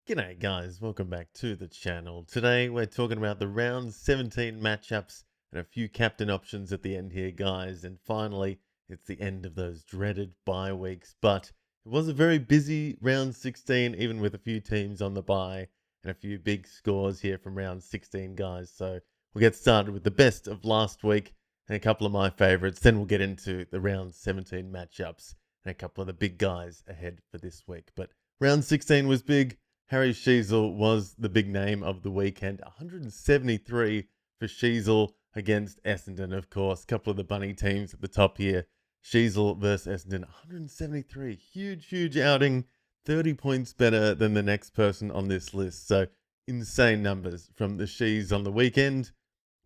G'day guys, welcome back to the channel. Today we're talking about the round 17 matchups and a few captain options at the end here guys. And finally, it's the end of those dreaded bye weeks. But it was a very busy round 16, even with a few teams on the bye and a few big scores here from round 16 guys. So we'll get started with the best of last week and a couple of my favorites. Then we'll get into the round 17 matchups and a couple of the big guys ahead for this week. But round 16 was big. Harry Sheezel was the big name of the weekend. 173 for Sheezel against Essendon, of course. A couple of the bunny teams at the top here. Sheezel versus Essendon, 173. Huge outing. 30 points better than the next person on this list. So insane numbers from the Shees on the weekend.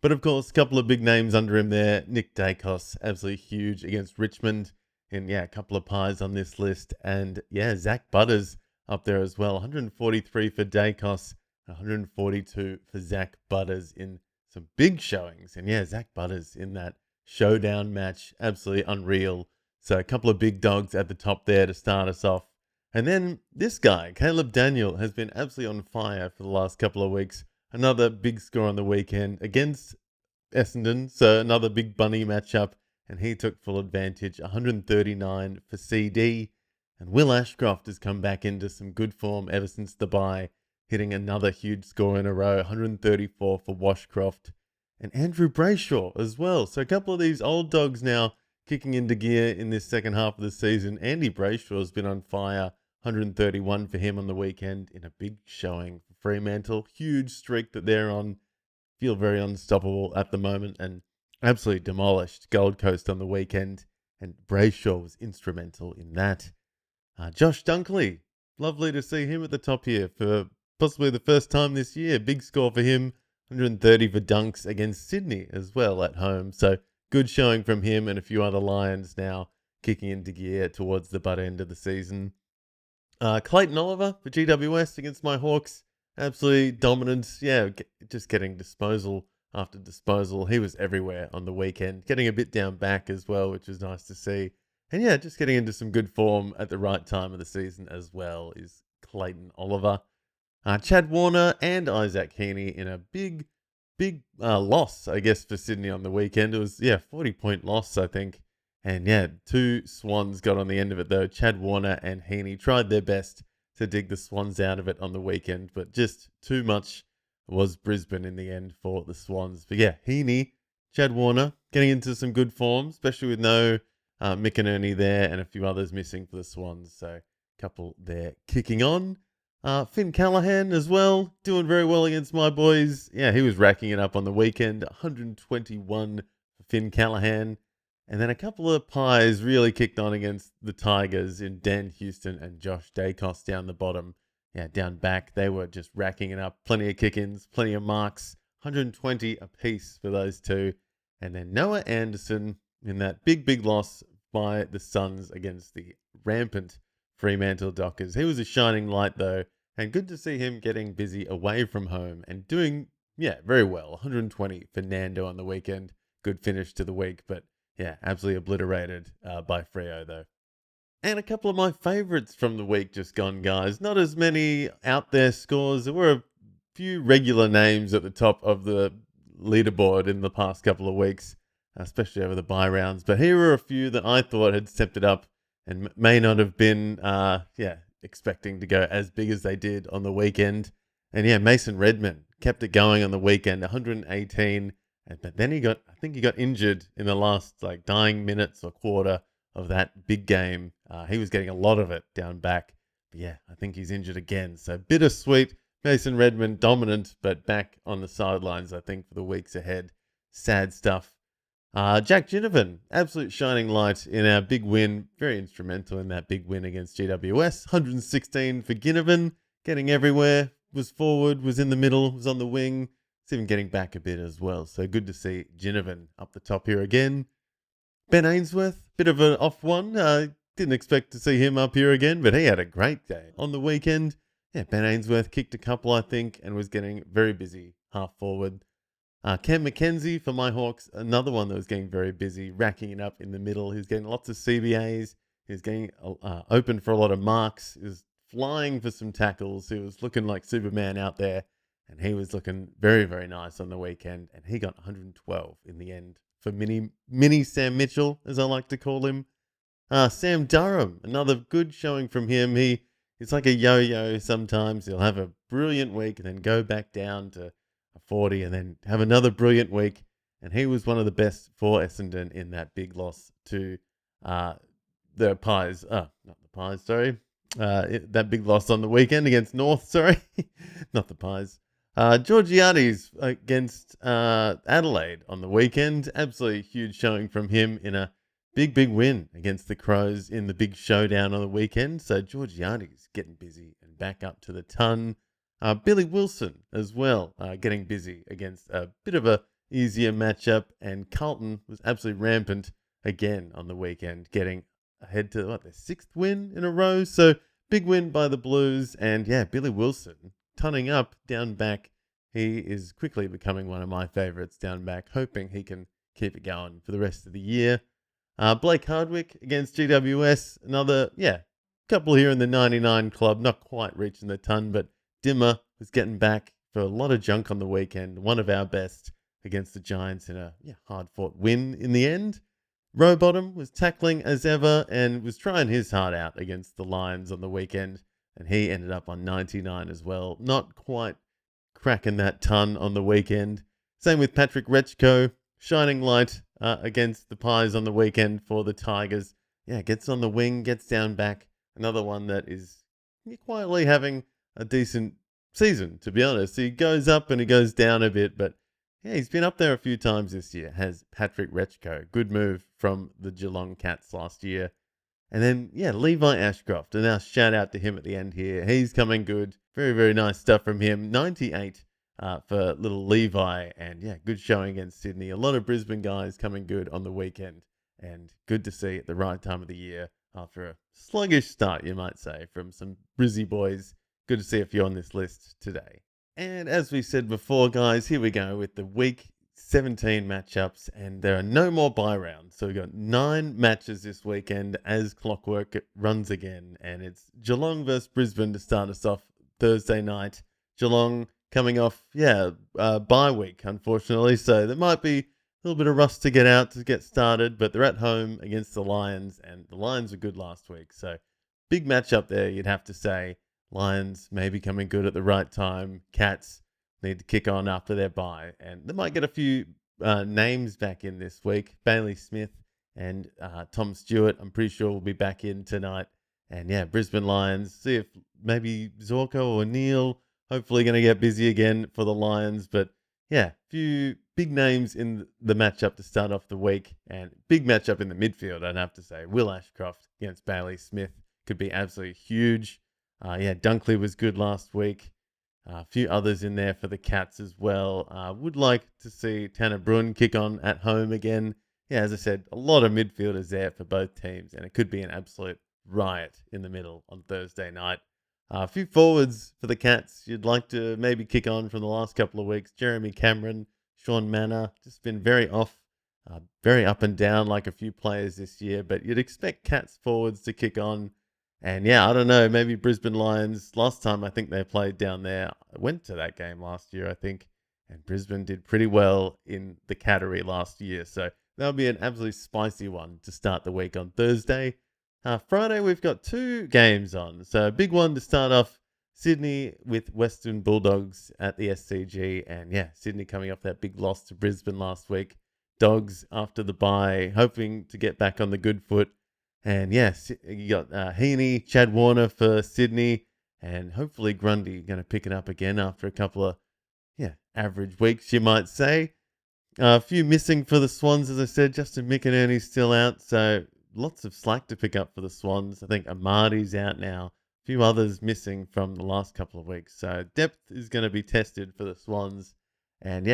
But of course, a couple of big names under him there. Nick Dacos, absolutely huge against Richmond. And yeah, a couple of pies on this list. And yeah, Zach Butters up there as well. 143 for Dacos, 142 for Zach Butters in some big showings. And yeah, Zach Butters in that showdown match, absolutely unreal. So a couple of big dogs at the top there to start us off. And then this guy, Caleb Daniel, has been absolutely on fire for the last couple of weeks. Another big score on the weekend against Essendon. So another big bunny matchup. And he took full advantage. 139 for CD. And Will Ashcroft has come back into some good form ever since the bye, hitting another huge score in a row, 134 for Washcroft. And Andrew Brayshaw as well. So a couple of these old dogs now kicking into gear in this second half of the season. Andy Brayshaw has been on fire, 131 for him on the weekend in a big showing for Fremantle. Huge streak that they're on. Feel very unstoppable at the moment and absolutely demolished Gold Coast on the weekend. And Brayshaw was instrumental in that. Josh Dunkley, lovely to see him at the top here for possibly the first time this year. Big score for him, 130 for Dunks against Sydney as well at home. So good showing from him and a few other Lions now kicking into gear towards the butt end of the season. Clayton Oliver for GWS against my Hawks, absolutely dominant. Yeah, just getting disposal after disposal. He was everywhere on the weekend, getting a bit down back as well, which was nice to see. And yeah, just getting into some good form at the right time of the season as well is Clayton Oliver. Chad Warner and Isaac Heaney in a big loss, I guess, for Sydney on the weekend. It was, 40-point loss, I think. And yeah, two Swans got on the end of it, though. Chad Warner and Heaney tried their best to dig the Swans out of it on the weekend, but just too much was Brisbane in the end for the Swans. But yeah, Heaney, Chad Warner getting into some good form, especially with no Mick and Ernie there and a few others missing for the Swans. So a couple there kicking on. Finn Callahan as well, doing very well against my boys. Yeah, he was racking it up on the weekend. 121 for Finn Callahan. And then a couple of pies really kicked on against the Tigers in Dan Houston and Josh Dacos down the bottom. Yeah, down back, they were just racking it up. Plenty of kick-ins, plenty of marks. 120 apiece for those two. And then Noah Anderson in that big loss by the Suns against the rampant Fremantle Dockers. He was a shining light though, and good to see him getting busy away from home and doing, very well. 120 for Nando on the weekend. Good finish to the week, but yeah, absolutely obliterated by Freo though. And a couple of my favourites from the week just gone, guys. Not as many out there scores. There were a few regular names at the top of the leaderboard in the past couple of weeks, especially over the bye rounds. But here are a few that I thought had stepped it up and may not have been, expecting to go as big as they did on the weekend. And yeah, Mason Redman kept it going on the weekend, 118. But then I think he got injured in the last dying minutes or quarter of that big game. He was getting a lot of it down back. But yeah, I think he's injured again. So bittersweet. Mason Redman dominant, but back on the sidelines, I think, for the weeks ahead. Sad stuff. Jack Ginnivan, absolute shining light in our big win. Very instrumental in that big win against GWS. 116 for Ginnivan, getting everywhere. Was forward, was in the middle, was on the wing. It's even getting back a bit as well. So good to see Ginnivan up the top here again. Ben Ainsworth, bit of an off one. Didn't expect to see him up here again, but he had a great day on the weekend. Yeah, Ben Ainsworth kicked a couple, I think, and was getting very busy half forward. Cam McKenzie for my Hawks, another one that was getting very busy, racking it up in the middle. He's getting lots of CBAs. He's getting open for a lot of marks. He was flying for some tackles. He was looking like Superman out there, and he was looking very, very nice on the weekend. And he got 112 in the end for mini Sam Mitchell, as I like to call him. Sam Durham, another good showing from him. He's like a yo-yo sometimes. He'll have a brilliant week and then go back down to a 40 and then have another brilliant week. And he was one of the best for Essendon in that big loss to the Pies. Not the Pies, sorry. That big loss on the weekend against North, sorry. Not the Pies. Georgiades against Adelaide on the weekend. Absolutely huge showing from him in a big win against the Crows in the big showdown on the weekend. So Georgiades getting busy and back up to the ton. Billy Wilson as well, getting busy against a bit of a easier matchup. And Carlton was absolutely rampant again on the weekend, getting ahead to their 6th win in a row. So big win by the Blues. And yeah, Billy Wilson tunning up down back. He is quickly becoming one of my favourites down back, hoping he can keep it going for the rest of the year. Blake Hardwick against GWS, another, couple here in the 99 club, not quite reaching the ton, but Dimmer was getting back for a lot of junk on the weekend, one of our best against the Giants in a hard-fought win in the end. Rowbottom was tackling as ever and was trying his heart out against the Lions on the weekend, and he ended up on 99 as well, not quite cracking that ton on the weekend. Same with Patrick Rechko, shining light against the Pies on the weekend for the Tigers. Yeah, gets on the wing, gets down back. Another one that is quietly having a decent season, to be honest. He goes up and he goes down a bit, but yeah, he's been up there a few times this year, has Patrick Rechko. Good move from the Geelong Cats last year. And then, Levi Ashcroft. And now shout out to him at the end here. He's coming good. Very, very nice stuff from him. 98 for little Levi. And good showing against Sydney. A lot of Brisbane guys coming good on the weekend. And good to see at the right time of the year after a sluggish start, you might say, from some Brizzy boys. Good to see a few on this list today. And as we said before, guys, here we go with the week 17 matchups, and there are no more bye rounds. So we've got 9 matches this weekend as clockwork runs again, and it's Geelong versus Brisbane to start us off Thursday night. Geelong coming off, bye week, unfortunately, so there might be a little bit of rust to get started, but they're at home against the Lions, and the Lions were good last week, so big matchup there, you'd have to say. Lions maybe coming good at the right time. Cats need to kick on after their bye. And they might get a few names back in this week. Bailey Smith and Tom Stewart, I'm pretty sure will be back in tonight. And Brisbane Lions. See if maybe Zorko or Neil hopefully going to get busy again for the Lions. But a few big names in the matchup to start off the week. And big matchup in the midfield, I'd have to say. Will Ashcroft against Bailey Smith could be absolutely huge. Dunkley was good last week. A few others in there for the Cats as well. Would like to see Tanner Bruin kick on at home again. As I said, a lot of midfielders there for both teams, and it could be an absolute riot in the middle on Thursday night. A few forwards for the Cats you'd like to maybe kick on from the last couple of weeks. Jeremy Cameron, Sean Manor, just been very off, very up and down like a few players this year, but you'd expect Cats forwards to kick on. And I don't know, maybe Brisbane Lions, last time I think they played down there, I went to that game last year, I think, and Brisbane did pretty well in the Cattery last year. So that'll be an absolutely spicy one to start the week on Thursday. Friday, we've got 2 games on. So a big one to start off, Sydney with Western Bulldogs at the SCG. And Sydney coming off that big loss to Brisbane last week. Dogs after the bye, hoping to get back on the good foot. And you got Heaney, Chad Warner for Sydney, and hopefully Grundy going to pick it up again after a couple of average weeks, you might say. A few missing for the Swans, as I said. Justin McInerney's still out, so lots of slack to pick up for the Swans. I think Amadi's out now. A few others missing from the last couple of weeks. So depth is going to be tested for the Swans. And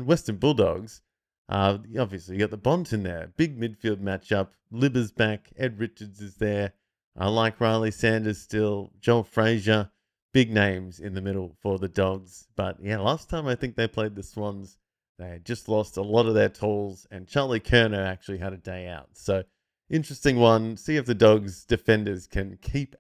Western Bulldogs. Obviously, you got the Bont in there. Big midfield matchup. Libber's back. Ed Richards is there. I like Riley Sanders still. Joel Frazier. Big names in the middle for the Dogs. But last time I think they played the Swans, they had just lost a lot of their tools, and Charlie Kerner actually had a day out. So, interesting one. See if the Dogs defenders can keep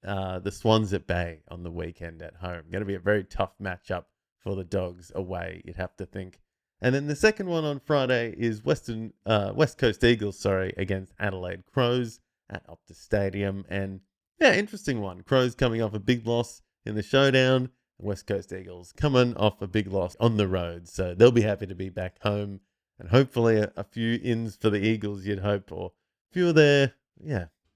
the Swans at bay on the weekend at home. Going to be a very tough matchup for the Dogs away, you'd have to think. And then the second one on Friday is West Coast Eagles, against Adelaide Crows at Optus Stadium. And yeah, interesting one. Crows coming off a big loss in the showdown. West Coast Eagles coming off a big loss on the road. So they'll be happy to be back home. And hopefully a few ins for the Eagles, you'd hope, or a few of their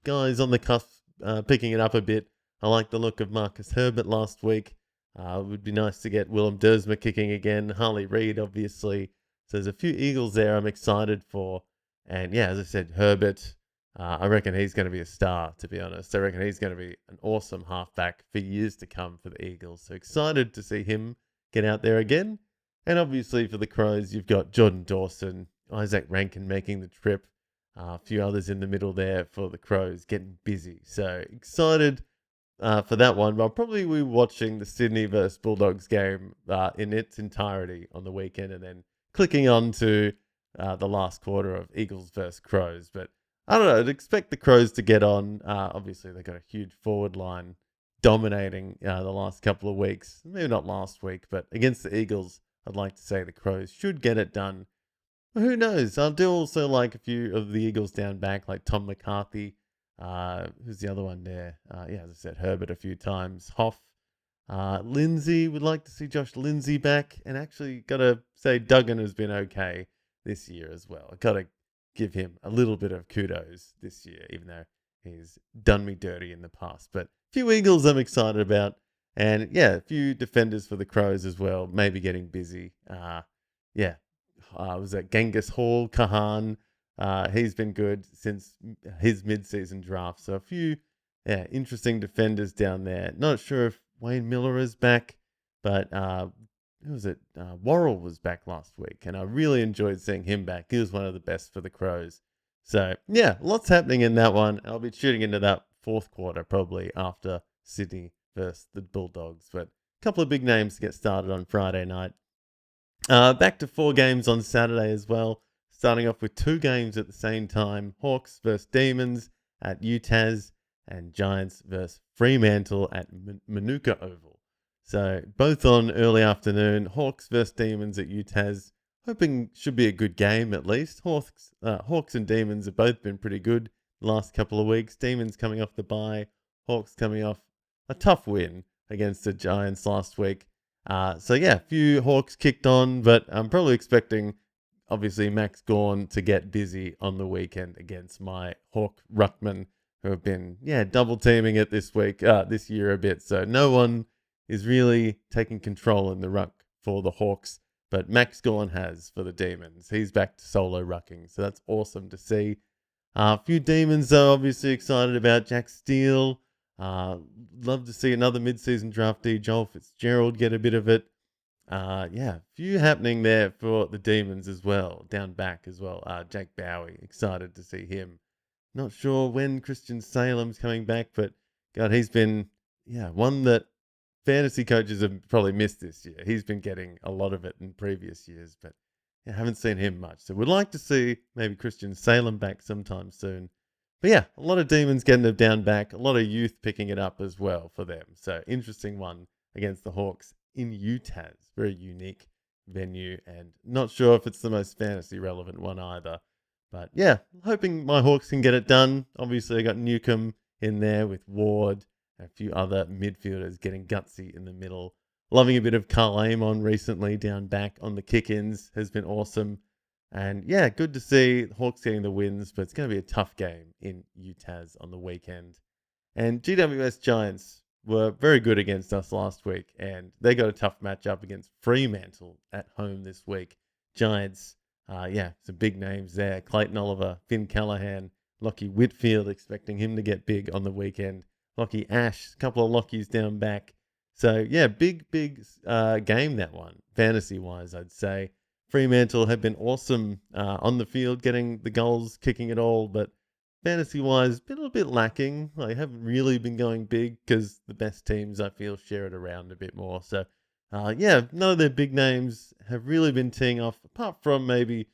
guys on the cusp picking it up a bit. I like the look of Marcus Herbert last week. It would be nice to get Willem Dersma kicking again. Harley Reid, obviously. So there's a few Eagles there I'm excited for. And yeah, as I said, Herbert, I reckon he's going to be a star, to be honest. I reckon he's going to be an awesome halfback for years to come for the Eagles. So excited to see him get out there again. And obviously for the Crows, you've got Jordan Dawson, Isaac Rankin making the trip. A few others in the middle there for the Crows getting busy. So excited for that one. But I'll probably be watching the Sydney versus Bulldogs game in its entirety on the weekend and then clicking on to the last quarter of Eagles versus Crows. But I don't know. I'd expect the Crows to get on. Obviously, they've got a huge forward line dominating the last couple of weeks. Maybe not last week, but against the Eagles, I'd like to say the Crows should get it done. Who knows? I do also like a few of the Eagles down back, like Tom McCarthy. Who's the other one there? As I said, Herbert a few times. Hoff. Lindsay, would like to see Josh Lindsay back. And actually, got to say Duggan has been okay this year as well. I got to give him a little bit of kudos this year, even though he's done me dirty in the past. But a few Eagles I'm excited about. And yeah, a few defenders for the Crows as well, maybe getting busy. Was that Genghis Hall, Kahan? He's been good since his mid-season draft. So a few interesting defenders down there. Not sure if Wayne Miller is back, but who was it? Worrell was back last week, and I really enjoyed seeing him back. He was one of the best for the Crows. So yeah, lots happening in that one. I'll be shooting into that fourth quarter probably after Sydney versus the Bulldogs. But a couple of big names to get started on Friday night. Back to 4 games on Saturday as well. Starting off with 2 games at the same time. Hawks versus Demons at UTAS and Giants versus Fremantle at Manuka Oval. So both on early afternoon. Hawks versus Demons at UTAS. Hoping should be a good game at least. Hawks and Demons have both been pretty good the last couple of weeks. Demons coming off the bye. Hawks coming off a tough win against the Giants last week. A few Hawks kicked on, but I'm probably expecting, obviously, Max Gawn to get busy on the weekend against my Hawk ruckman, who have been, double teaming it this year a bit. So no one is really taking control in the ruck for the Hawks, but Max Gawn has for the Demons. He's back to solo rucking, so that's awesome to see. A few Demons, though, obviously excited about Jack Steele. Love to see another mid-season draftee, Joel Fitzgerald, get a bit of it. A few happening there for the Demons as well, down back as well. Jake Bowie, excited to see him. Not sure when Christian Salem's coming back, but God, he's been, one that fantasy coaches have probably missed this year. He's been getting a lot of it in previous years, but haven't seen him much. So we'd like to see maybe Christian Salem back sometime soon. But a lot of Demons getting them down back, a lot of youth picking it up as well for them. So interesting one against the Hawks in UTAS. Very unique venue, and not sure if it's the most fantasy relevant one either. But hoping my Hawks can get it done. Obviously, I got Newcomb in there with Ward and a few other midfielders getting gutsy in the middle. Loving a bit of Carl Amon recently down back on the kick-ins has been awesome. And good to see Hawks getting the wins, but it's going to be a tough game in UTAS on the weekend. And GWS Giants were very good against us last week, and they got a tough matchup against Fremantle at home this week. Giants, some big names there. Clayton Oliver, Finn Callahan, Lockie Whitfield, expecting him to get big on the weekend. Lockie Ash, a couple of Lockies down back. So, big game that one, fantasy-wise, I'd say. Fremantle have been awesome on the field, getting the goals, kicking it all, but fantasy-wise, been a little bit lacking. They haven't really been going big because the best teams, I feel, share it around a bit more. So, none of their big names have really been teeing off, apart from maybe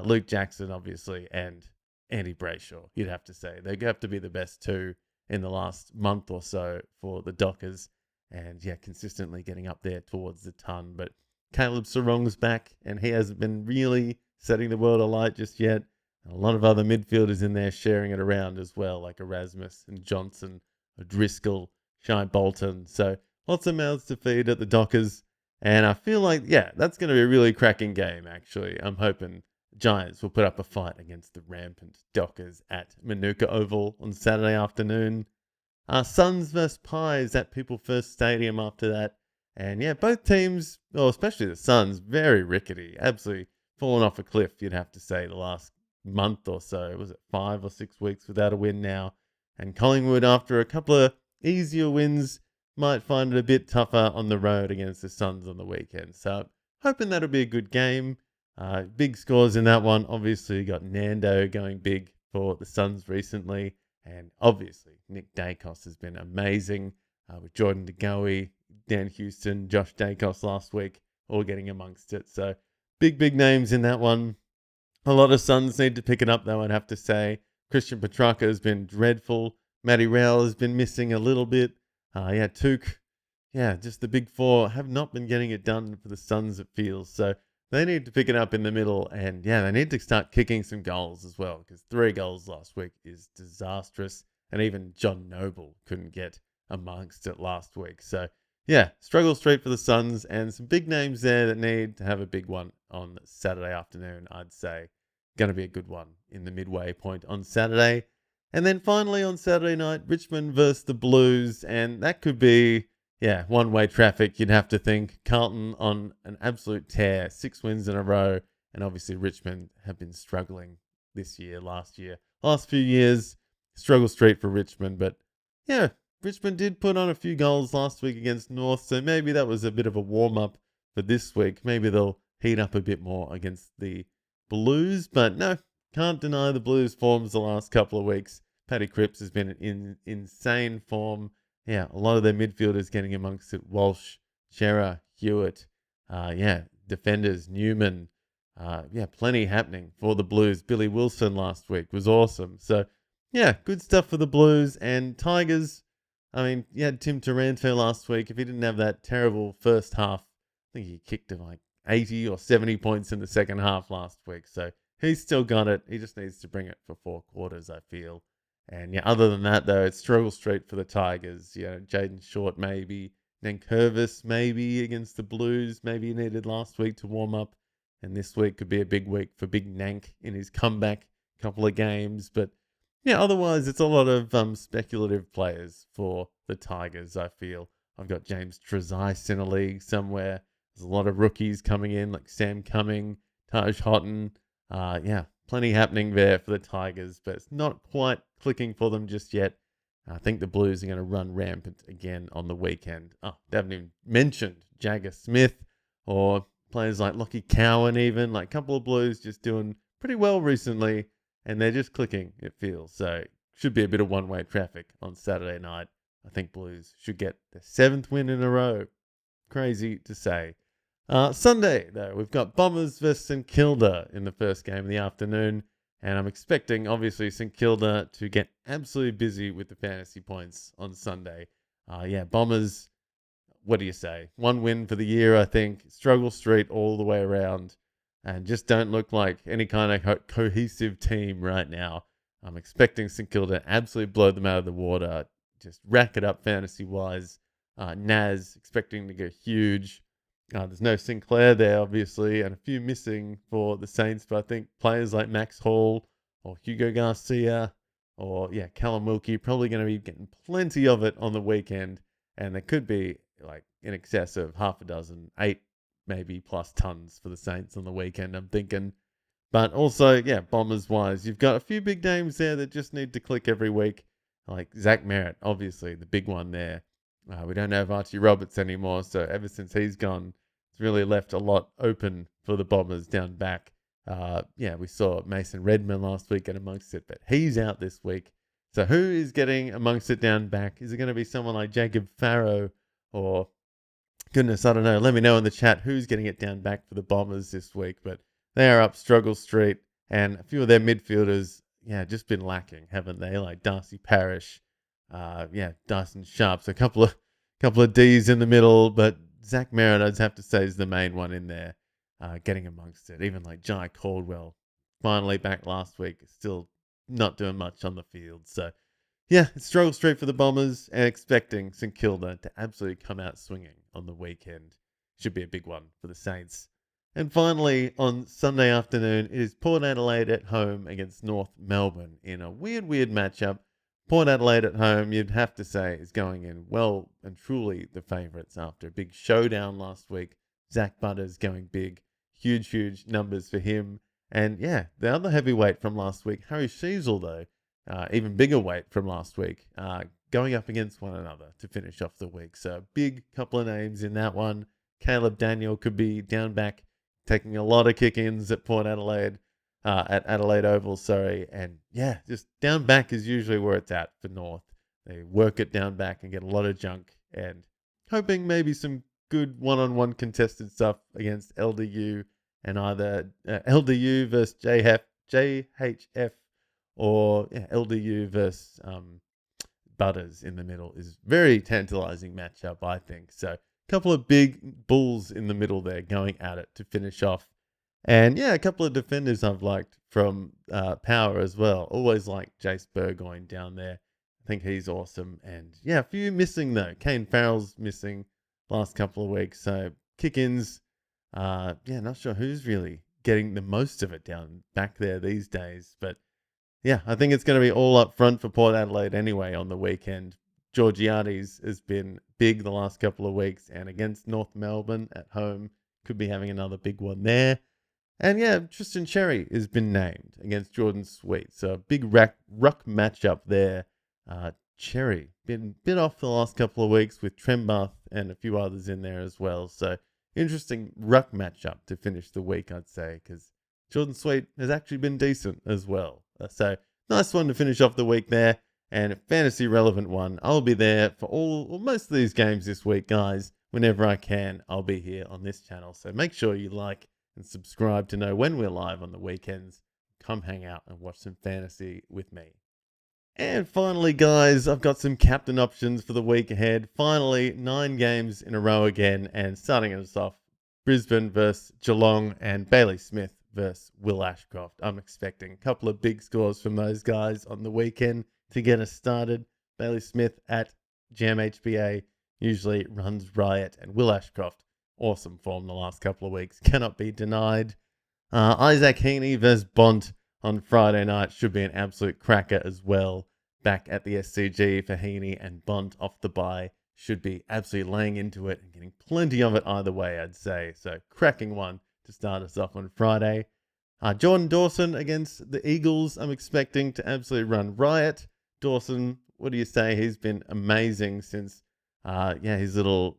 Luke Jackson, obviously, and Andy Brayshaw, you'd have to say. They have to be the best two. in the last month or so for the Dockers. And yeah, consistently getting up there towards the ton. But Caleb Sarong's back, and he hasn't been really setting the world alight just yet. A lot of other midfielders in there sharing it around as well, like Erasmus and Johnson, Driscoll, Shai Bolton. So lots of mouths to feed at the Dockers. And I feel like, yeah, that's going to be a really cracking game, actually. I'm hoping Giants will put up a fight against the rampant Dockers at Manuka Oval on Saturday afternoon. Suns versus Pies at People First Stadium after that. And yeah, both teams, well, especially the Suns, very rickety. Absolutely fallen off a cliff, you'd have to say, the last month or so. Was it 5 or 6 weeks without a win now? And Collingwood, after a couple of easier wins, might find it a bit tougher on the road against the Suns on the weekend. So hoping that'll be a good game. Big scores in that one. Obviously, you got Nando going big for the Suns recently. And obviously, Nick Dacos has been amazing with Jordan DeGoey, Dan Houston, Josh Dacos last week, all getting amongst it. So big names in that one. A lot of Suns need to pick it up, though, I'd have to say. Christian Petrarca has been dreadful. Matty Rowell has been missing a little bit. Took. Yeah, just the big four have not been getting it done for the Suns, it feels. So they need to pick it up in the middle. And yeah, they need to start kicking some goals as well, because 3 goals last week is disastrous. And even John Noble couldn't get amongst it last week. So yeah, struggle street for the Suns, and some big names there that need to have a big one on Saturday afternoon, I'd say. Going to be a good one in the midway point on Saturday. And then finally on Saturday night, Richmond versus the Blues. And that could be, yeah, one-way traffic, you'd have to think. Carlton on an absolute tear, 6 wins in a row. And obviously Richmond have been struggling this year, last few years. Struggle street for Richmond. But yeah, Richmond did put on a few goals last week against North. So maybe that was a bit of a warm-up for this week. Maybe they'll heat up a bit more against the Blues. But no, can't deny the Blues' forms the last couple of weeks. Paddy Cripps has been in insane form. Yeah, a lot of their midfielders getting amongst it. Walsh, Shearer, Hewitt. Defenders, Newman. Plenty happening for the Blues. Billy Wilson last week was awesome. So, yeah, good stuff for the Blues. And Tigers, I mean, you had Tim Taranto last week. If he didn't have that terrible first half, I think he kicked him like 80 or 70 points in the second half last week. So he's still got it. He just needs to bring it for 4 quarters, I feel. And yeah, other than that, though, it's struggle street for the Tigers. Jaden Short maybe, Nankervis maybe against the Blues. Maybe he needed last week to warm up. And this week could be a big week for Big Nank in his comeback couple of games. But yeah, otherwise, it's a lot of speculative players for the Tigers, I feel. I've got James Trezise in a league somewhere. There's a lot of rookies coming in, like Sam Cumming, Taj Houghton. Plenty happening there for the Tigers, but it's not quite clicking for them just yet. I think the Blues are going to run rampant again on the weekend. They haven't even mentioned Jagger Smith or players like Lockie Cowan even. Like a couple of Blues just doing pretty well recently, and they're just clicking, it feels. So should be a bit of one-way traffic on Saturday night. I think Blues should get their 7th win in a row. Crazy to say. Sunday, though, we've got Bombers versus St Kilda in the first game of the afternoon. And I'm expecting, obviously, St Kilda to get absolutely busy with the fantasy points on Sunday. Bombers, what do you say? 1 win for the year, I think. Struggle street all the way around. And just don't look like any kind of cohesive team right now. I'm expecting St Kilda to absolutely blow them out of the water. Just rack it up fantasy-wise. Naz expecting to go huge. There's no Sinclair there, obviously, and a few missing for the Saints. But I think players like Max Hall or Hugo Garcia or, Callum Wilkie probably going to be getting plenty of it on the weekend. And there could be like in excess of half a dozen, 8 maybe plus tons for the Saints on the weekend, I'm thinking. But also, Bombers-wise, you've got a few big names there that just need to click every week. Like Zach Merritt, obviously, the big one there. We don't have Archie Roberts anymore, so ever since he's gone, it's really left a lot open for the Bombers down back. We saw Mason Redman last week get amongst it, but he's out this week. So who is getting amongst it down back? Is it going to be someone like Jacob Farrow or, goodness, I don't know. Let me know in the chat who's getting it down back for the Bombers this week. But they are up struggle street, and a few of their midfielders, just been lacking, haven't they? Like Darcy Parish, Dyson Sharp. So a couple of D's in the middle, but Zach Merritt, I'd have to say, is the main one in there, getting amongst it. Even like Jai Caldwell, finally back last week, still not doing much on the field. So yeah, it's struggle street for the Bombers, and expecting St Kilda to absolutely come out swinging on the weekend. Should be a big one for the Saints. And finally, on Sunday afternoon, it is Port Adelaide at home against North Melbourne in a weird matchup. Port Adelaide at home, you'd have to say, is going in well and truly the favourites after a big showdown last week. Zach Butters going big. Huge numbers for him. And yeah, the other heavyweight from last week, Harry Sheasel, though, even bigger weight from last week, going up against one another to finish off the week. So big couple of names in that one. Caleb Daniel could be down back, taking a lot of kick-ins at Port Adelaide, at Adelaide Oval, sorry. And yeah, just down back is usually where it's at for North. They work it down back and get a lot of junk, and hoping maybe some good one-on-one contested stuff against LDU, and either LDU versus JHF, or LDU versus Butters in the middle is very tantalizing matchup, I think. So a couple of big bulls in the middle there going at it to finish off. And yeah, a couple of defenders I've liked from Power as well. Always like Jace Burgoyne down there. I think he's awesome. And yeah, a few missing though. Kane Farrell's missing last couple of weeks. So kick-ins, not sure who's really getting the most of it down back there these days. But yeah, I think it's going to be all up front for Port Adelaide anyway on the weekend. Georgiades has been big the last couple of weeks, and against North Melbourne at home, could be having another big one there. And yeah, Tristan Cherry has been named against Jordan Sweet. So a big ruck matchup there. Cherry, been a bit off the last couple of weeks with Trembath and a few others in there as well. So interesting ruck matchup to finish the week, I'd say, because Jordan Sweet has actually been decent as well. So nice one to finish off the week there, and a fantasy relevant one. I'll be there for most of these games this week, guys. Whenever I can, I'll be here on this channel. So make sure you like and subscribe to know when we're live on the weekends. Come hang out and watch some fantasy with me. And finally, guys, I've got some captain options for the week ahead. Finally, 9 games in a row again, and starting us off, Brisbane versus Geelong and Bailey Smith versus Will Ashcroft. I'm expecting a couple of big scores from those guys on the weekend to get us started. Bailey Smith at Jam HBA usually runs riot, and Will Ashcroft, awesome form the last couple of weeks, cannot be denied. Isaac Heaney versus Bont on Friday night should be an absolute cracker as well. Back at the SCG for Heaney, and Bont off the bye should be absolutely laying into it and getting plenty of it either way, I'd say. So cracking one to start us off on Friday. Jordan Dawson against the Eagles, I'm expecting to absolutely run riot. Dawson, what do you say? He's been amazing since his little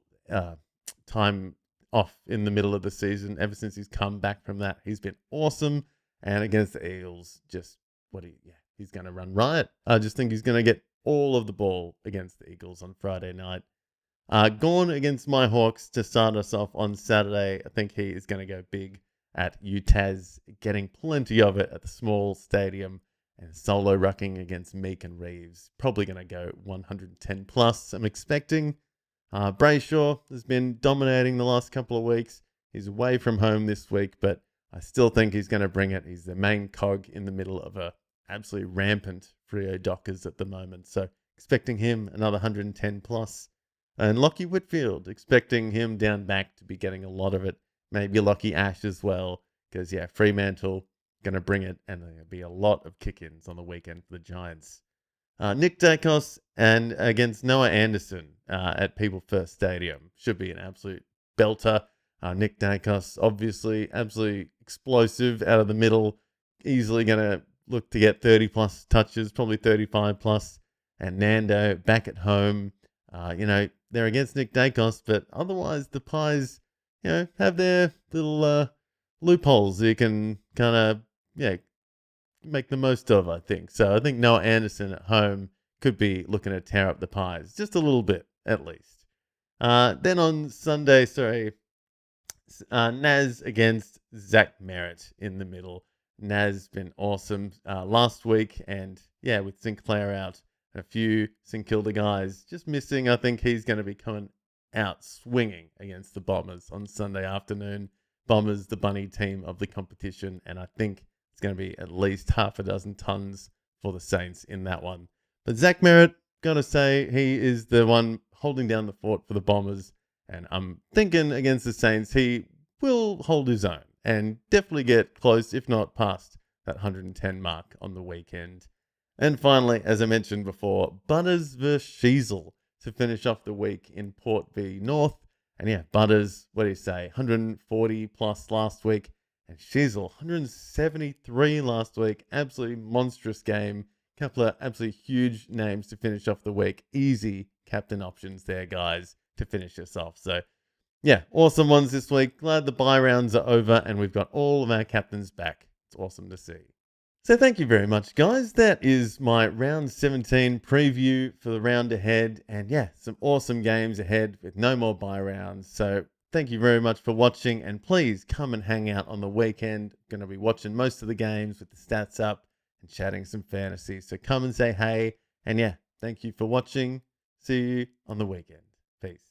time off in the middle of the season. Ever since he's come back from that, he's been awesome. And against the Eagles, he's going to run riot. I just think he's going to get all of the ball against the Eagles on Friday night. Gone against my Hawks to start us off on Saturday. I think he is going to go big at UTAS, getting plenty of it at the small stadium, and solo rucking against Meek and Reeves. Probably going to go 110 plus, I'm expecting. Brayshaw has been dominating the last couple of weeks. He's away from home this week, but I still think he's going to bring it. He's the main cog in the middle of a absolutely rampant Freo Dockers at the moment. So expecting him another 110 plus. And Lockie Whitfield, expecting him down back to be getting a lot of it. Maybe Lockie Ash as well, because Fremantle going to bring it, and there'll be a lot of kick-ins on the weekend for the Giants. Nick Dacos and against Noah Anderson at People First Stadium should be an absolute belter. Nick Dacos, obviously, absolutely explosive out of the middle, easily going to look to get 30 plus touches, probably 35 plus. And Nando back at home. They're against Nick Dacos, but otherwise the Pies, have their little loopholes you can kind of, make the most of, I think. So I think Noah Anderson at home could be looking to tear up the Pies, just a little bit, at least. Then on Sunday, Naz against Zach Merritt in the middle. Naz been awesome last week, and with Sinclair out, A few St Kilda guys just missing. I think he's going to be coming out swinging against the Bombers on Sunday afternoon. Bombers, the bunny team of the competition, and I think it's going to be at least half a dozen tons for the Saints in that one. But Zach Merritt, gotta say, he is the one holding down the fort for the Bombers, and I'm thinking against the Saints, he will hold his own and definitely get close, if not past, that 110 mark on the weekend. And finally, as I mentioned before, Butters versus Sheasel to finish off the week in Port v North. And yeah, Butters, what do you say, 140 plus last week, and Sheasel 173 last week. Absolutely monstrous game. Couple of absolutely huge names to finish off the week. Easy captain options there, guys, to finish us off. So yeah, awesome ones this week. Glad the bye rounds are over and we've got all of our captains back. It's awesome to see. So thank you very much, guys. That is my round 17 preview for the round ahead. And yeah, some awesome games ahead with no more bye rounds. So thank you very much for watching. And please come and hang out on the weekend. Going to be watching most of the games with the stats up and chatting some fantasy. So come and say hey. And yeah, thank you for watching. See you on the weekend. Peace.